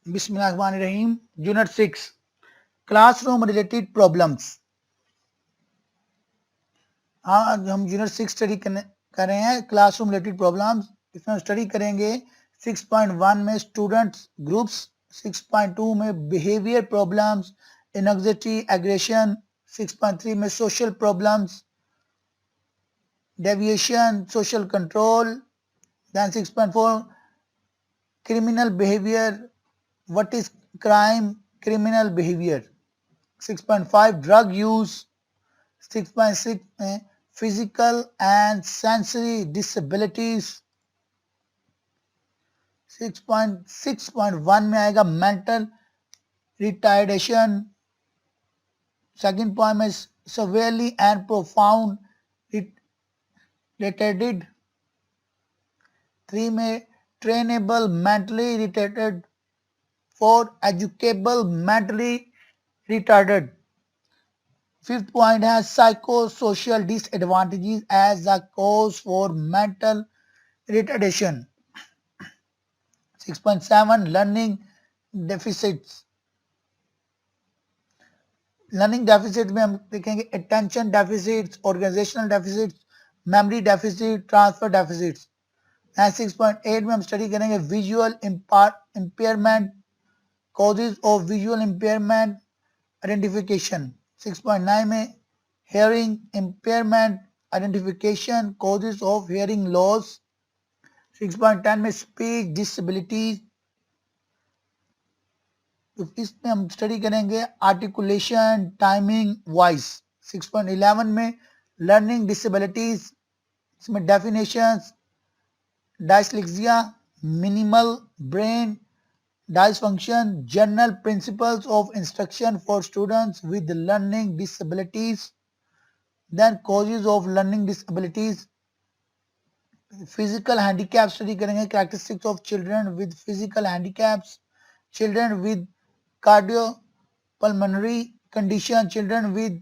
बिस्मिल्लाहिर्रहमानिर्रहीम। Unit 6 classroom related problems. आज हम यूनिट 6 स्टडी कर रहे हैं क्लासरूम रिलेटेड प्रॉब्लम्स। इसमें हम स्टडी करेंगे 6.1 में स्टूडेंट्स ग्रुप्स, 6.2 में बिहेवियर प्रॉब्लम्स, एंग्जायटी, एग्रेशन, 6.3 में social problems, deviation, social control, then 6.4 criminal behavior, what is crime, criminal behavior, 6.5 drug use, 6.6 में physical and sensory disabilities, 6.6.1 में आएगा mental retardation, second point में severely and profound retarded, 3 में trainable mentally retarded, 4 educable mentally retarded, fifth point has psychosocial disadvantages as a cause for mental retardation, 6.7 learning deficits। Learning deficit में हम देखेंगे attention deficits, organisational deficits, memory deficit, transfer deficits. 6.8 में हम study करेंगे visual impairment, causes of visual impairment, identification. 6.9 में hearing impairment, identification, causes of hearing loss. 6.10 में speech disabilities, तो इसमें हम स्टडी करेंगे आर्टिकुलेशन, टाइमिंग, वॉइस। 6.11 में लर्निंग डिसेबिलिटीज, इसमें definitions, dyslexia, minimal brain dysfunction, general principles of instruction for students with learning disabilities, then causes of learning disabilities, physical handicaps study करेंगे, characteristics of children with physical handicaps, children with cardiopulmonary condition, children with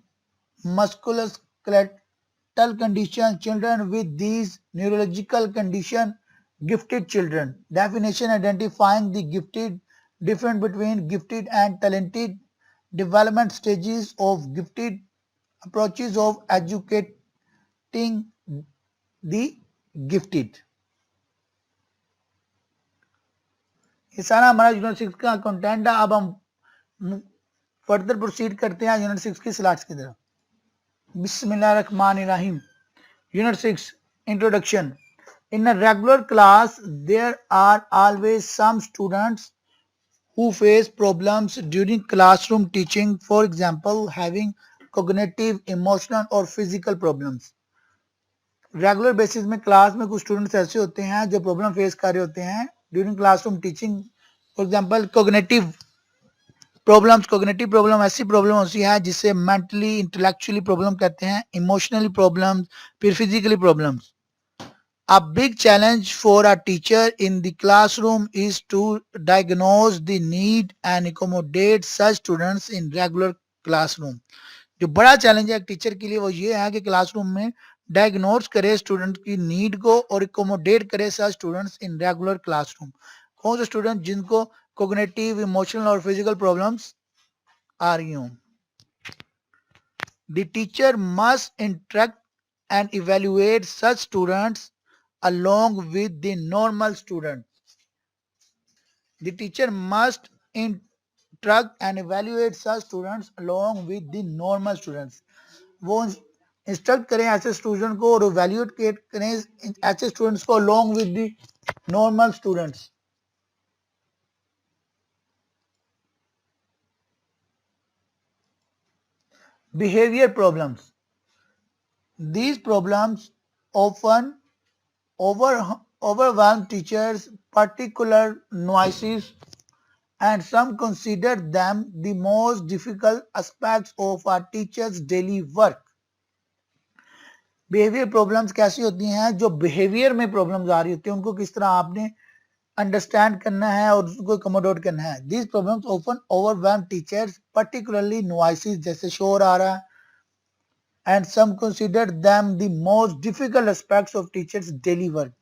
musculoskeletal condition, children with these neurological condition, gifted children. Definition identifying the gifted, difference between gifted and talented, development stages of gifted, approaches of educating the gifted। ये सारा हमारा unit 6 का content है। अब हम further proceed करते हैं unit 6 की स्लाइड्स की तरफ। बिस्मिल्लाहिर्रहमानिर्रहीम। Unit 6 introduction. In a regular class, there are always some students who face problems during classroom teaching, for example, having cognitive, emotional or physical problems. Regular basis में class में कुछ students ऐसे होते हैं जो प्रॉब्लम फेस कर रहे होते हैं during classroom teaching. For example cognitive problem ऐसी प्रॉब्लम होती है जिसे मेंटली इंटेलेक्चुअली प्रॉब्लम कहते हैं, इमोशनली प्रॉब्लम्स, फिर physically problems. A big challenge for a teacher in the classroom is to diagnose the need and accommodate such students in regular classroom। जो बड़ा challenge है एक टीचर के लिए वो ये है कि क्लासरूम में डायग्नोज करे स्टूडेंट की नीड को और एकोमोडेट करे सच स्टूडेंट्स इन रेगुलर क्लासरूम। कौन से स्टूडेंट जिनको कोग्निटिव, इमोशनल और फिजिकल प्रॉब्लम्स आ रही हों। The teacher must interact and evaluate such students along with the normal students। The teacher must interact and evaluate such students along with the normal students। वो instruct करें ऐसे student को और evaluate करें ऐसे students को along with the normal students। Behavior problems। These problems often overwhelm teachers, particular noises, and some consider them the most difficult aspects of a teacher's daily work। Behaviour problems कैसी होती हैं, जो behaviour में problems आ रही होती हैं उनको किस तरह आपने अंडरस्टैंड करना है और उसको अकोमोडेट करना है। These problems often overwhelm teachers, particularly noises जैसे शोर आ रहा है, and some consider them the most difficult aspects of teachers daily work.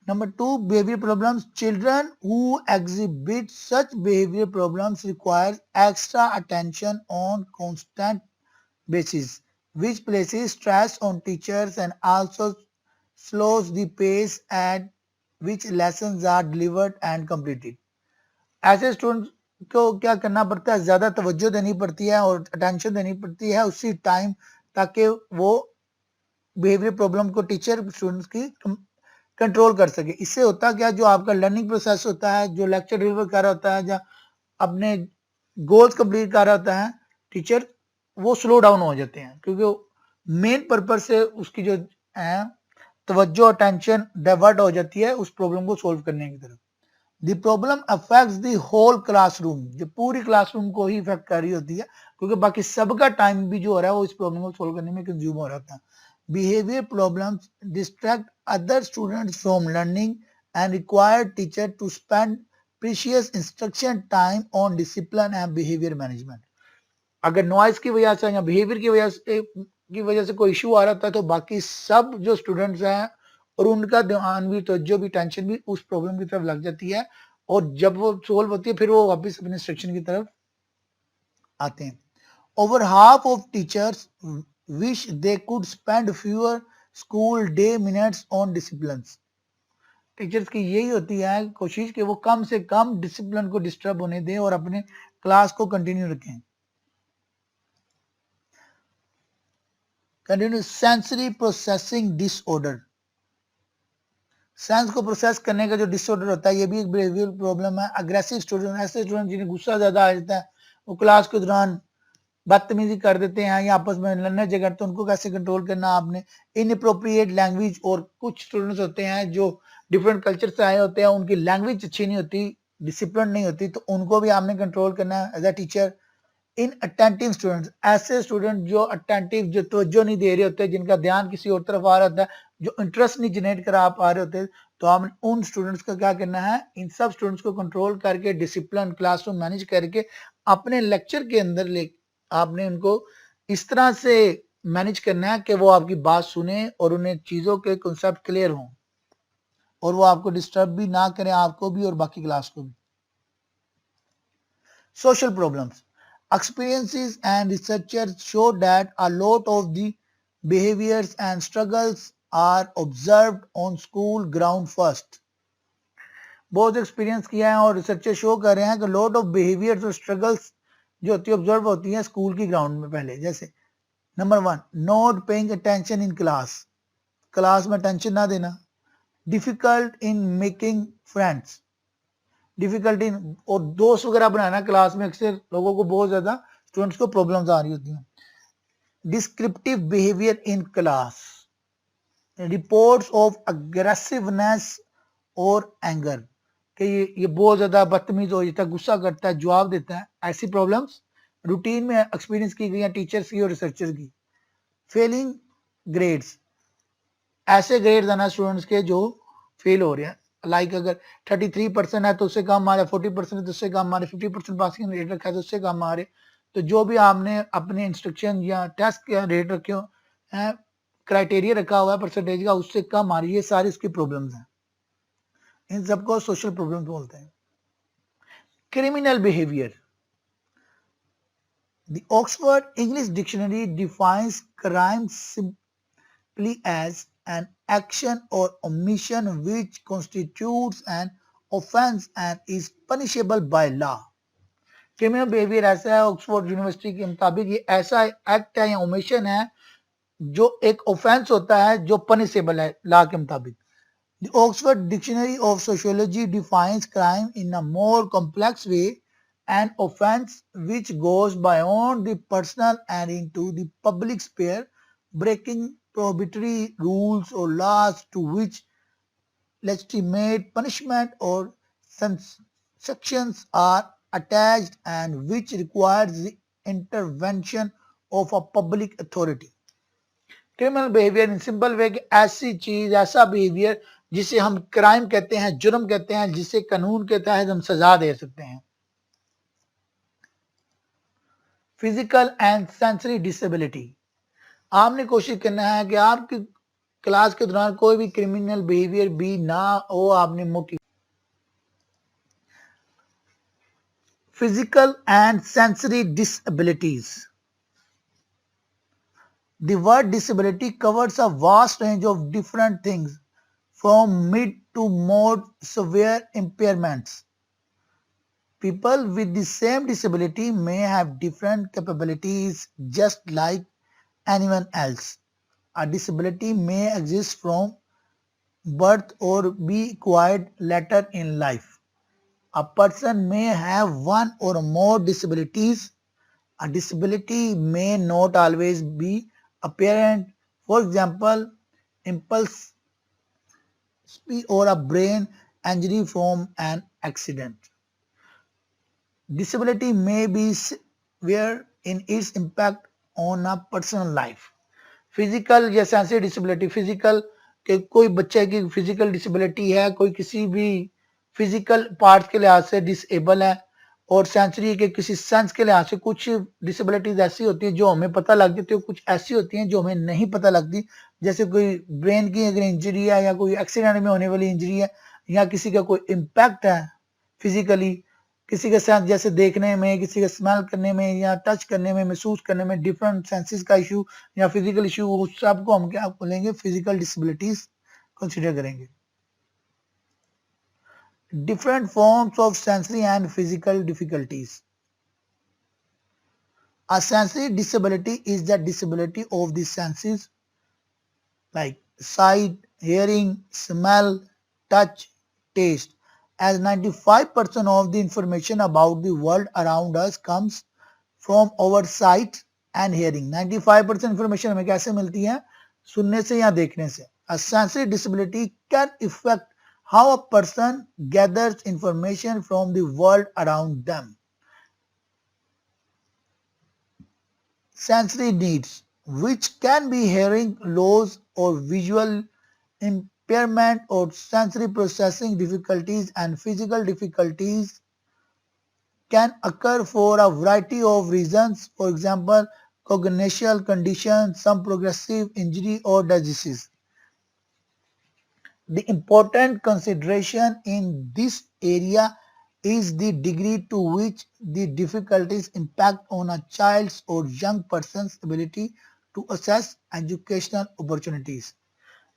Number 2, behavior problems. Children who exhibit such behavior problems require extra attention on constant basis, which places stress on teachers and also slows the pace at which lessons are delivered and completed. ऐसे students को क्या करना पड़ता है, ज्यादा तवज्जो देनी पड़ती है और अटेंशन देनी पड़ती है उसी टाइम, ताकि वो बिहेवियर प्रॉब्लम को टीचर स्टूडेंट्स की कंट्रोल कर सके। इससे होता क्या, जो आपका लर्निंग प्रोसेस होता है, जो लेक्चर डिलीवर कर रहा होता है या अपने गोल्स कंप्लीट कर रहा होता है टीचर, वो स्लो डाउन हो जाते हैं, क्योंकि मेन पर्पज से उसकी जो है तवज्जो अटेंशन डाइवर्ट हो जाती है उस प्रॉब्लम को सोल्व करने की तरफ। The problem affects the whole classroom, जो पूरी क्लासरूम को ही इफेक्ट कर रही होती है, क्योंकि बाकी सबका टाइम भी जो हो रहा है वो इस प्रॉब्लम को सोल्व करने में कंज्यूम हो रहा था। Behaviour problems distract other students from learning and require teacher to spend precious instruction time on discipline and behaviour management. अगर नॉइज की वजह से या बिहेवियर की वजह से कोई इशू आ रहा था, तो बाकी सब जो स्टूडेंट्स हैं और उनका ध्यान भी, तवज्जो भी, टेंशन भी उस प्रॉब्लम की तरफ लग जाती है, और जब वो सोल्व होती है फिर वो वापस अपने इंस्ट्रक्शन की तरफ आते हैं। Over half of teachers wish they could spend fewer school day minutes on discipline. Teachers की यही होती है कोशिश कि वो कम से कम डिसिप्लिन को डिस्टर्ब होने दें और अपने क्लास को कंटिन्यू रखें। Continue sensory processing disorder, sense को प्रोसेस करने का जो डिसऑर्डर होता है, ये भी एक बिहेवियर प्रॉब्लम है। अग्रेसिव स्टूडेंट, ऐसे स्टूडेंट जिन्हें गुस्सा ज्यादा आ जाता है, वो क्लास के दौरान बदतमीजी कर देते हैं या आपस में लड़ने झगड़ते हैं, उनको कैसे कंट्रोल करना आपने। इनअप्रोप्रिएट लैंग्वेज, और कुछ स्टूडेंट्स होते हैं जो डिफरेंट कल्चर से आए होते हैं, उनकी लैंग्वेज अच्छी नहीं होती, डिसिप्लिन नहीं होती, तो उनको भी आपने कंट्रोल करना है as a teacher. Inattentive students, ऐसे स्टूडेंट जो अटेंटिव, जो तवज्जो नहीं दे रहे होते, जिनका ध्यान किसी और तरफ आ रहा होता है, जो इंटरेस्ट नहीं जनरेट करा पा रहे होते, तो आपने उन स्टूडेंट्स का क्या करना है, इन सब स्टूडेंट्स को कंट्रोल करके डिसिप्लिन क्लासरूम मैनेज करके अपने लेक्चर के अंदर ले आपने उनको इस तरह से मैनेज करना है कि वो आपकी बात सुने और उन्हें चीजों के कॉन्सेप्ट क्लियर हों और वो आपको डिस्टर्ब भी ना करें, आपको भी और बाकी क्लास को भी। Social problems. Experiences and researchers show that a lot of the behaviors and struggles are observed on school ground first. बहुत एक्सपीरियंस किया है और रिसर्चर शो कर रहे हैं कि लॉट ऑफ बिहेवियर्स और स्ट्रगल्स जो होती है ऑब्जर्व होती हैं स्कूल की ग्राउंड में पहले। जैसे number 1, not paying attention in class, class में अटेंशन ना देना। Difficult in making friends, difficulty और दोस्त वगैरह बनाना क्लास में, अक्सर लोगों को बहुत ज्यादा स्टूडेंट्स को प्रॉब्लम्स आ रही होती हैं। Descriptive behaviour in class, reports of aggressiveness और एंगर, कि ये बहुत ज्यादा बदतमीज हो जाता है, गुस्सा करता है, जवाब देता है, ऐसी प्रॉब्लम्स रूटीन में एक्सपीरियंस की गई टीचर्स की और रिसर्चर की। फेलिंग ग्रेड्स, ऐसे ग्रेड्स आना स्टूडेंट्स के जो फेल हो रहे हैं, लाइक अगर 33% है तो उससे कम आ रहे, 40% है तो उससे कम आ रहे, 50% पासिंग रेट रखा है तो उससे कम आ रहे। तो जो भी आपने अपने इंस्ट्रक्शन या टेस्ट के रेट रखे हो हैं, क्राइटेरिया रखा हुआ है परसेंटेज का, उससे कम आ रही है, ये सारी इसकी प्रॉब्लम्स हैं। इन सबको सोशल प्रॉब्लम्स बोलते हैं। Criminal behaviour, the Oxford English dictionary defines crime simply as an action or omission which constitutes an offense and is punishable by law. Criminal behaviour ऐसा है ऑक्सफोर्ड यूनिवर्सिटी के मुताबिक, ये ऐसा एक्ट है या ओमिशन है जो एक ऑफेंस होता है जो पनिशेबल है लॉ के मुताबिक। The Oxford Dictionary of Sociology defines crime in a more complex way, an offense which goes beyond the personal and into the public sphere, breaking prohibitory rules or laws to which legitimate punishment or sanctions are attached and which requires the intervention of a public authority. Criminal behaviour in simple way कि ऐसी चीज, ऐसा behaviour जिसे हम crime कहते हैं, जुर्म कहते हैं, जिसे कानून के तहत हम सजा दे सकते हैं। फिजिकल एंड सेंसरी डिसेबिलिटी, आपने कोशिश करना है कि आपकी क्लास के दौरान कोई भी क्रिमिनल बिहेवियर भी ना हो, आपने motive. Physical and sensory disabilities. The word disability covers a vast range of different things, from mid to more severe impairments. People with the same disability may have different capabilities just like anyone else. A disability may exist from birth or be acquired later in life. A person may have one or more disabilities. A disability may not always be apparent. For example, impulse or a brain injury from an accident. Disability may be severe in its impact on a personal life. Physical या sensory disability, physical के कोई बच्चे की physical disability है, कोई किसी भी physical part के लिहाज से डिसेबल है, और सेंसरी के किसी सेंस के लिहाज से कुछ डिसेबिलिटीज ऐसी होती है जो हमें पता लग जाती है, कुछ ऐसी होती हैं जो हमें नहीं पता लगती, जैसे कोई ब्रेन की अगर इंजरी है या कोई एक्सीडेंट में होने वाली इंजरी है या किसी का कोई इम्पैक्ट है फिजिकली, किसी के साथ जैसे देखने में, किसी का स्मेल करने में या टच करने में, महसूस करने में डिफरेंट सेंसेस का इशू या फिजिकल इशू, उस सबको हम क्या बोलेंगे, फिजिकल डिसेबिलिटीज कंसीडर करेंगे. Different forms of sensory and physical difficulties. A sensory disability is the disability of the senses like sight, hearing, smell, touch, taste. As 95% of the information about the world around us comes from our sight and hearing. 95% information हमें कैसे मिलती है? सुनने से या देखने से. A sensory disability can affect how a person gathers information from the world around them. Sensory needs, which can be hearing loss or visual impairment or sensory processing difficulties and physical difficulties, can occur for a variety of reasons, for example, congenital conditions, some progressive injury or diseases. The important consideration in this area is the degree to which the difficulties impact on a child's or young person's ability to access educational opportunities.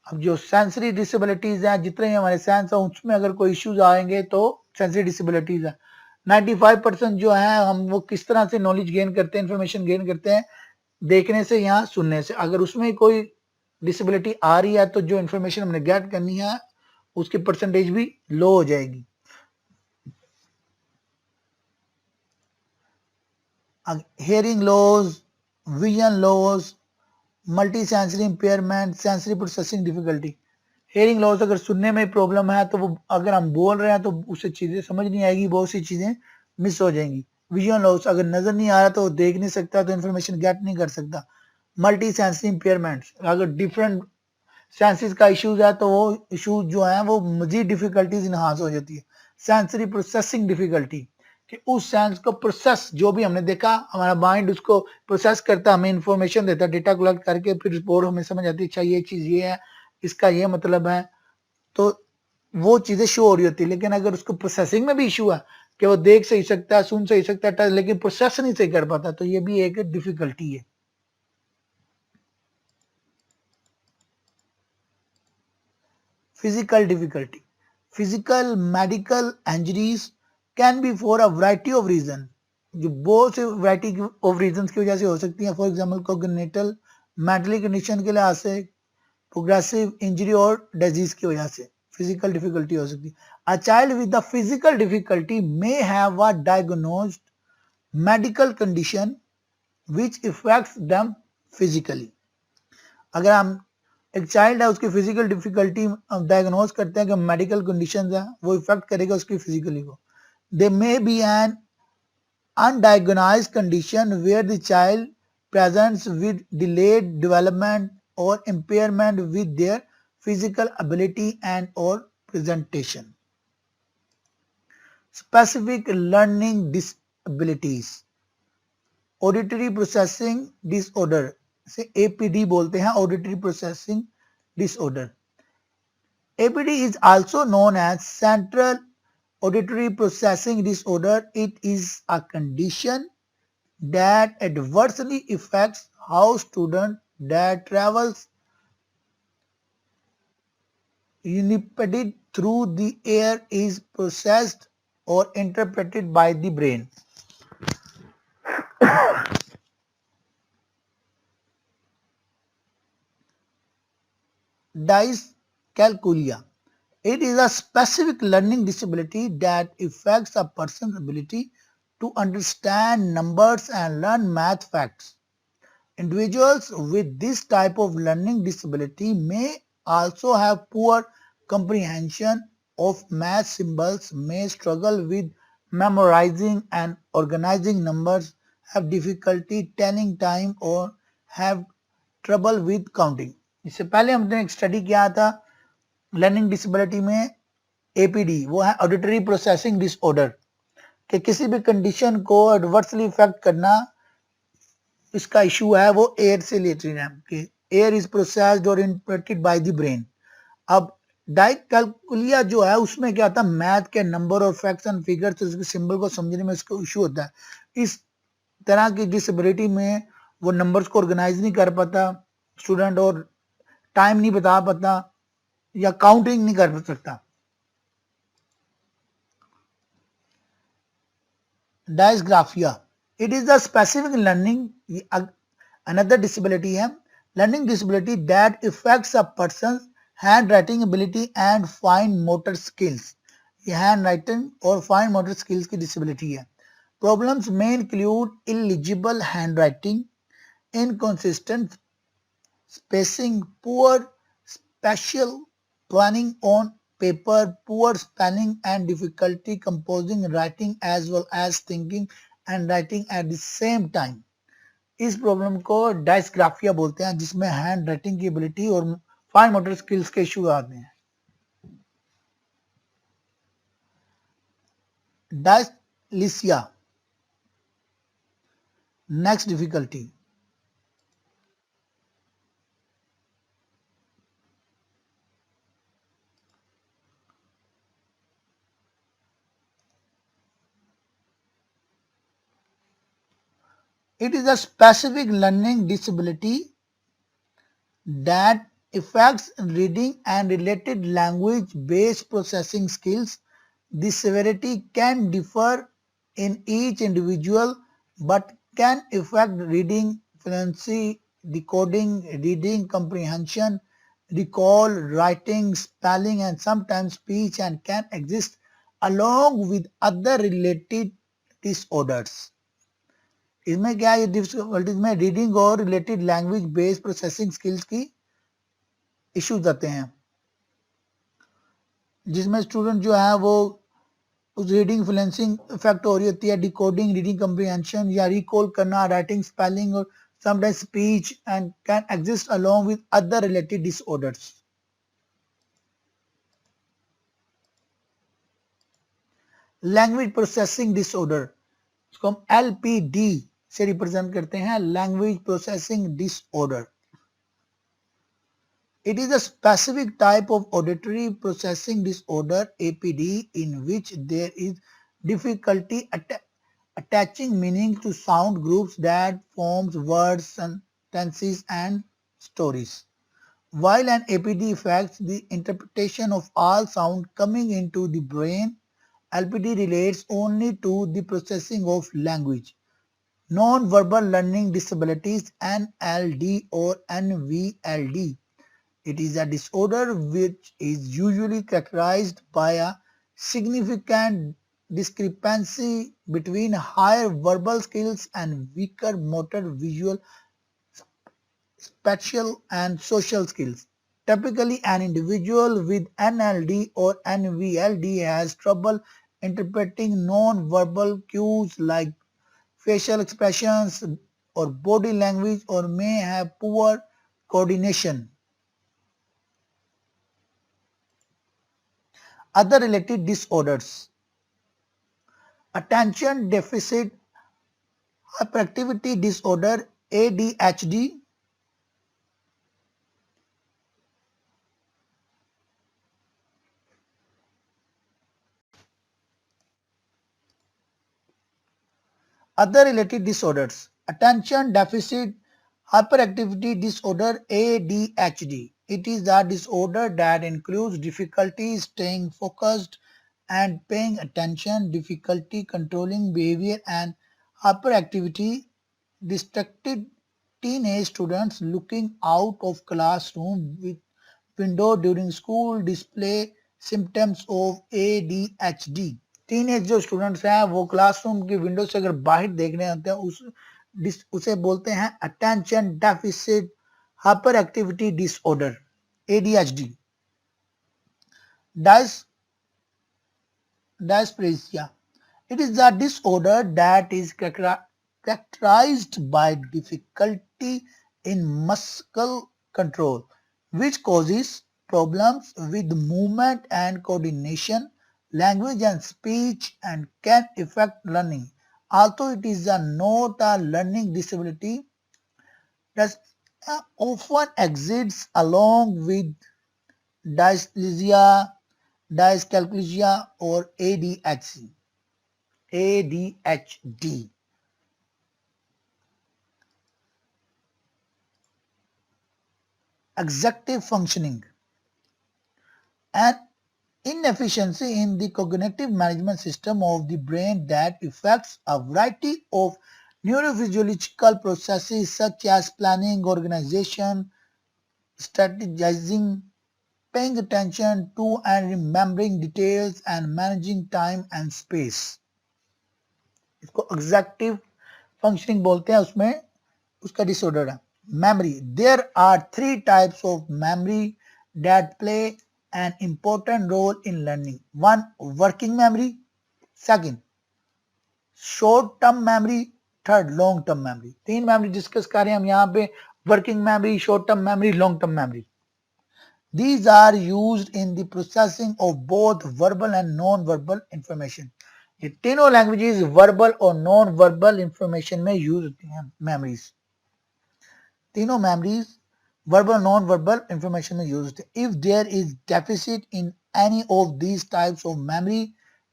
अब जो sensory disabilities हैं, जितने हमारे sense है उसमें अगर कोई issues आएंगे तो सेंसरी डिसेबिलिटीज है. 95% जो है हम वो किस तरह से नॉलेज गेन करते हैं, इंफॉर्मेशन गेन करते हैं, देखने से या सुनने से. अगर उसमें कोई डिसेबिलिटी आ रही है तो जो इंफॉर्मेशन हमने गेट करनी है उसकी परसेंटेज भी लो हो जाएगी. Hearing loss, vision loss, multi sensory impairment, sensory processing difficulty. Hearing loss अगर सुनने में प्रॉब्लम है तो वो अगर हम बोल रहे हैं तो उससे चीजें समझ नहीं आएगी, बहुत सी चीजें मिस हो जाएंगी. विजन लॉस अगर नजर नहीं आ रहा तो देख नहीं सकता तो इन्फॉर्मेशन गेट नहीं कर सकता. मल्टी सेंसरी इंपेयरमेंट, अगर डिफरेंट सेंसेस का इश्यूज है तो वो इश्यूज जो है वो मजीद डिफिकल्टीज इनहांस हो जाती है. सेंसरी प्रोसेसिंग डिफिकल्टी, कि उस सेंस को प्रोसेस, जो भी हमने देखा हमारा माइंड उसको प्रोसेस करता, हमें इंफॉर्मेशन देता, डेटा कलेक्ट करके फिर रिपोर्ट हमें समझ आती है, अच्छा ये चीज ये है, इसका ये मतलब है, तो वो चीजें शो हो रही होती है. लेकिन अगर उसको प्रोसेसिंग में भी इशू है कि वो देख सही सकता है, सुन सही सकता है, लेकिन प्रोसेस नहीं सही कर पाता, तो ये भी एक डिफिकल्टी है. Physical difficulty. Physical medical injuries can be for a variety of reasons, जो बहुत से वैरायटी ऑफ रीजंस की वजह से हो सकती हैं. फॉर एग्जांपल कोग्निटल मेंटली कंडीशन के लिहाज से, प्रोग्रेसिव इंजरी और डिजीज की वजह से फिजिकल डिफिकल्टी हो सकती है. A child with the physical difficulty may have a diagnosed medical condition which effects them physically. अगर हम एक चाइल्ड है उसकी फिजिकल डिफिकल्टी डायग्नोज करते हैं कि मेडिकल कंडीशन है, वो इफेक्ट करेगा उसकी फिजिकली को. They may be an undiagnosed condition where the child presents with delayed development or impairment with their physical ability and or presentation. Specific learning disabilities. Auditory processing disorder से APD बोलते हैं, auditory processing disorder. APD is also known as Central Auditory Processing Disorder. It is a condition that adversely affects how student that travels unimpeded through the air is processed or interpreted by the brain. Dyscalculia. It is a specific learning disability that affects a person's ability to understand numbers and learn math facts. Individuals with this type of learning disability may also have poor comprehension of math symbols, may struggle with memorizing and organizing numbers, have difficulty telling time or have trouble with counting. इससे पहले हमने एक study किया था learning disability में APD, वो है auditory processing disorder, कि किसी भी कंडीशन को एडवर्सली इफेक्ट करना, इसका इशू है वो एयर से रिलेटेड है कि एयर इज प्रोसेस्ड और इंटरप्रेटेड बाय द ब्रेन. अब डाइकैल्कुलिया जो है उसमें क्या होता है, मैथ के नंबर और फैक्ट्स एंड फिगर्स, उसके सिंबल को समझने में इसको इशू होता है. इस तरह की डिसेबिलिटी में वो नंबर्स को ऑर्गेनाइज नहीं कर पाता स्टूडेंट, और टाइम नहीं बता पाता या काउंटिंग नहीं कर सकता. डायस्ग्राफिया. It is a specific learning, another disability है, learning disability that affects a person's handwriting ability and fine motor skills. ये handwriting और fine motor skills की disability है. Problems may include illegible handwriting, inconsistent spacing, poor spatial planning on paper, poor spelling and difficulty composing writing as well as thinking and writing at the same time. इस problem को dysgraphia बोलते हैं, जिसमें handwriting की ability और fine motor skills के issue आते हैं. Dyslexia. Next difficulty. It is a specific learning disability that affects reading and related language-based processing skills. The severity can differ in each individual but can affect reading fluency, decoding, reading comprehension, recall, writing, spelling, and sometimes speech, and can exist along with other related disorders. इसमें क्या है, difficulties में reading और related language based processing skills की issues आते हैं, जिसमें student जो है वो उस रीडिंग फ्लुएंसिंग इफेक्ट हो रही होती है, डिकोडिंग, रीडिंग कम्प्रीहेंशन या रिकॉल करना, राइटिंग, स्पेलिंग और sometimes speech, and can exist along with other related disorders. Language processing disorder, इसको हम एलपीडी से रिप्रेजेंट करते हैं, language processing disorder. It is a specific type of auditory processing disorder (APD) in which there is difficulty attaching meaning to sound groups that forms words, sentences and stories. While an APD affects the interpretation of all sound coming into the brain, LPD relates only to the processing of language. Non-verbal learning disabilities (NLD or NVLD). It is a disorder which is usually characterized by a significant discrepancy between higher verbal skills and weaker motor, visual, spatial, and social skills. Typically, an individual with NLD or NVLD has trouble interpreting non-verbal cues like facial expressions or body language, or may have poor coordination. Other related disorders: attention deficit hyperactivity disorder (ADHD), Other related disorders: attention deficit hyperactivity disorder, ADHD. It is a disorder that includes difficulty staying focused and paying attention, difficulty controlling behavior, and hyperactivity. Distracted teenage students looking out of classroom with window during school display symptoms of ADHD. Teenage जो students हैं वो classroom की window से अगर बाहर देख रहे होते हैं उसे बोलते हैं attention deficit hyper activity disorder, ADHD. Dysprasia. It is a disorder that is characterized by difficulty in muscle control, which causes problems with movement and coordination, language and speech, and can affect learning. Although it is not a learning disability, that often exists along with dyslexia, dyscalculia, or ADHD. Executive functioning. An inefficiency in the cognitive management system of the brain that affects a variety of neurophysiological processes such as planning, organization, strategizing, paying attention to and remembering details, and managing time and space. इसको executive functioning बोलते हैं, उसमें उसका disorder है. Memory. There are 3 types of memory that play an important role in learning. 1. Working memory. 2. Short term memory. 3. Long term memory. 3 memory discuss कर रहे हैं हम यहाँ पे. Working memory, short term memory, long term memory. These are used in the processing of both verbal and non-verbal information. ये तीनों languages verbal और non verbal information में यूज होती हैं मेमोरीज. तीनों memories verbal and non-verbal information is used. If there is deficit in any of these types of memory,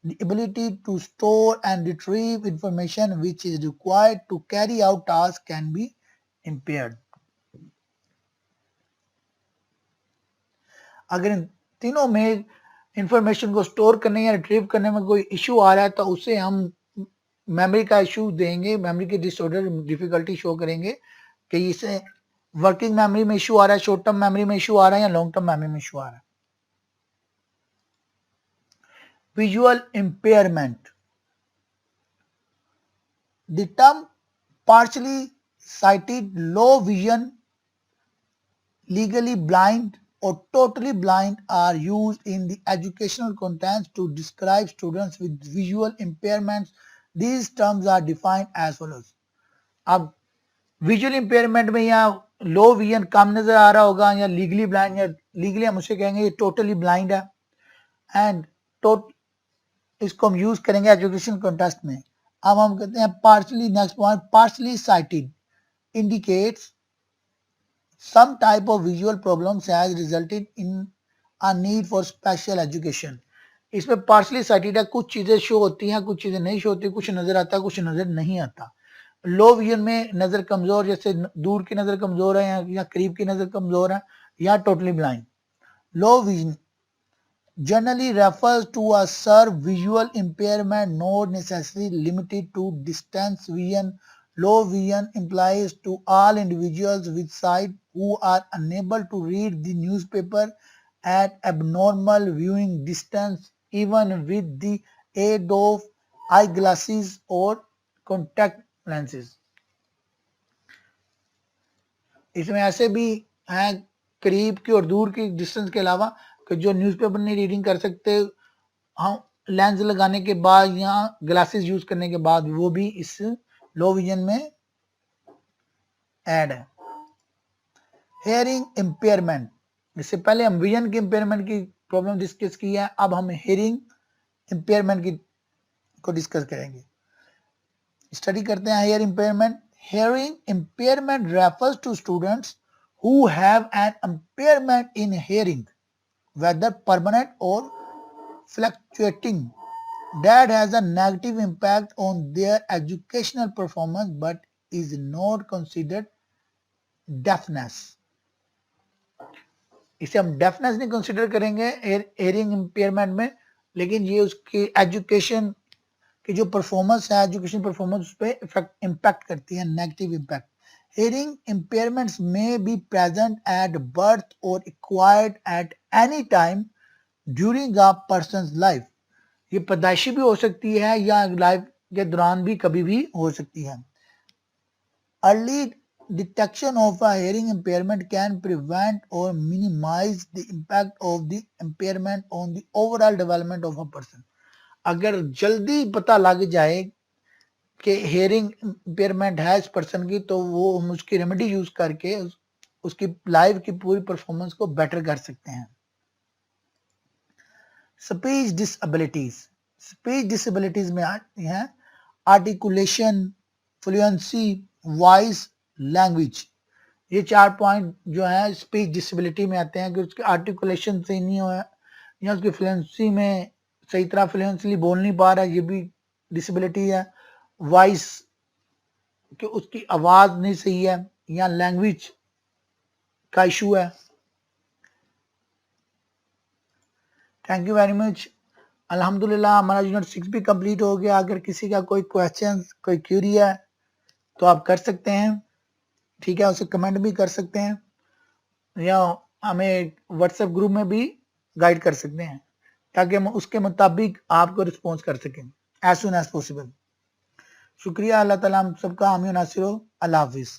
the ability to store and retrieve information which is required to carry out tasks can be impaired. अगर इन तीनों में information को store करने या retrieve करने में कोई issue आ रहा है तो उसे हम मेमोरी का इशू देंगे, मेमोरी के डिसऑर्डर डिफिकल्टी शो करेंगे कि इसे वर्किंग मेमोरी में इशू आ रहा है, शॉर्ट टर्म मेमोरी में इशू आ रहा है या लॉन्ग टर्म मेमोरी में इशू आ रहा है. Visual impairment. The term partially sighted, low vision, legally blind, or totally blind are used in the educational context to describe students with visual impairments. These terms are defined as follows. अब visual impairment में या low vision कम नजर आ रहा होगा या legally blind, या legally हम उसे कहेंगे ये टोटली ब्लाइंड है. एंड इसको हम यूज करेंगे एजुकेशन कॉन्टेक्स्ट में. अब हम कहते हैं partially. Next point, partially sighted indicates some type of visual problems has resulted in a need for special education. इसमें partially sighted है, कुछ चीजें शो होती हैं, कुछ चीजें नहीं शो होती, कुछ नजर आता है, कुछ नजर नहीं आता. लो विजन में नजर कमजोर, जैसे दूर की नजर कमजोर है या करीब की नजर कमजोर है या totally blind. Low vision generally refers to a severe visual impairment, not necessarily limited to distance vision. Low vision implies to all individuals with sight who are unable to read the newspaper at abnormal viewing distance, even with the aid of eyeglasses or contact lenses. इसमें ऐसे भी हैं करीब की और दूर की distance के अलावा कि जो न्यूज़पेपर नहीं रीडिंग कर सकते, हम लेंस लगाने के बाद या ग्लासेस यूज करने के बाद वो भी इस लो विजन में ऐड है. Hearing impairment. इससे पहले हम विजन की इम्पेयरमेंट की प्रॉब्लम डिस्कस की है, अब हम हेयरिंग इम्पेयरमेंट की को डिस्कस करेंगे. स्टडी करते हैं hear impairment. Hearing impairment refers to students who have an impairment in hearing, whether permanent or fluctuating. that has a negative impact on their educational performance but is not considered deafness. इसे हम deafness नहीं consider करेंगे hearing impairment में, लेकिन ये उसकी education की जो परफॉर्मेंस है, एजुकेशन परफॉर्मेंस उस पर इफेक्ट इम्पैक्ट करती है, नेगेटिव इम्पैक्ट. हेयरिंग इम्पेयरमेंट्स में बी प्रेजेंट एट बर्थ और acquired at any time during a person's life. ये पैदाइशी भी हो सकती है या लाइफ के दौरान भी कभी भी हो सकती है. Early detection of a hearing impairment can prevent or minimize the impact of the impairment on the overall development of a person. अगर जल्दी पता लग जाए कि हेयरिंग इम्पेयरमेंट है इस पर्सन की, तो वो हम उसकी रेमेडी यूज करके उसकी लाइफ की पूरी परफॉर्मेंस को बेटर कर सकते हैं. Speech disabilities. स्पीच डिसेबिलिटीज में आती हैं आर्टिकुलेशन, फ्लुएंसी, वॉइस, लैंग्वेज. ये 4 पॉइंट जो है स्पीच डिसेबिलिटी में आते हैं कि उसके आर्टिकुलेशन सही नहीं हो या उसकी फ्लुएंसी में सही तरह फ्लुएंटली बोल नहीं पा रहा है, ये भी डिसेबिलिटी है. वॉइस कि उसकी आवाज नहीं सही है, या लैंग्वेज का इशू है. Thank you very much. अल्हम्दुलिल्लाह हमारा यूनिट 6 भी कंप्लीट हो गया. अगर किसी का कोई क्वेश्चन, कोई क्यूरी है तो आप कर सकते हैं, ठीक है, उसे कमेंट भी कर सकते हैं या हमें व्हाट्सएप ग्रुप में भी गाइड कर सकते हैं ताकि हम उसके मुताबिक आपको रिस्पॉन्स कर सकें एज सुन एज पॉसिबल. शुक्रिया. अल्लाह ताला हम सबका हामी नासिर हो. अल्लाह हाफिज.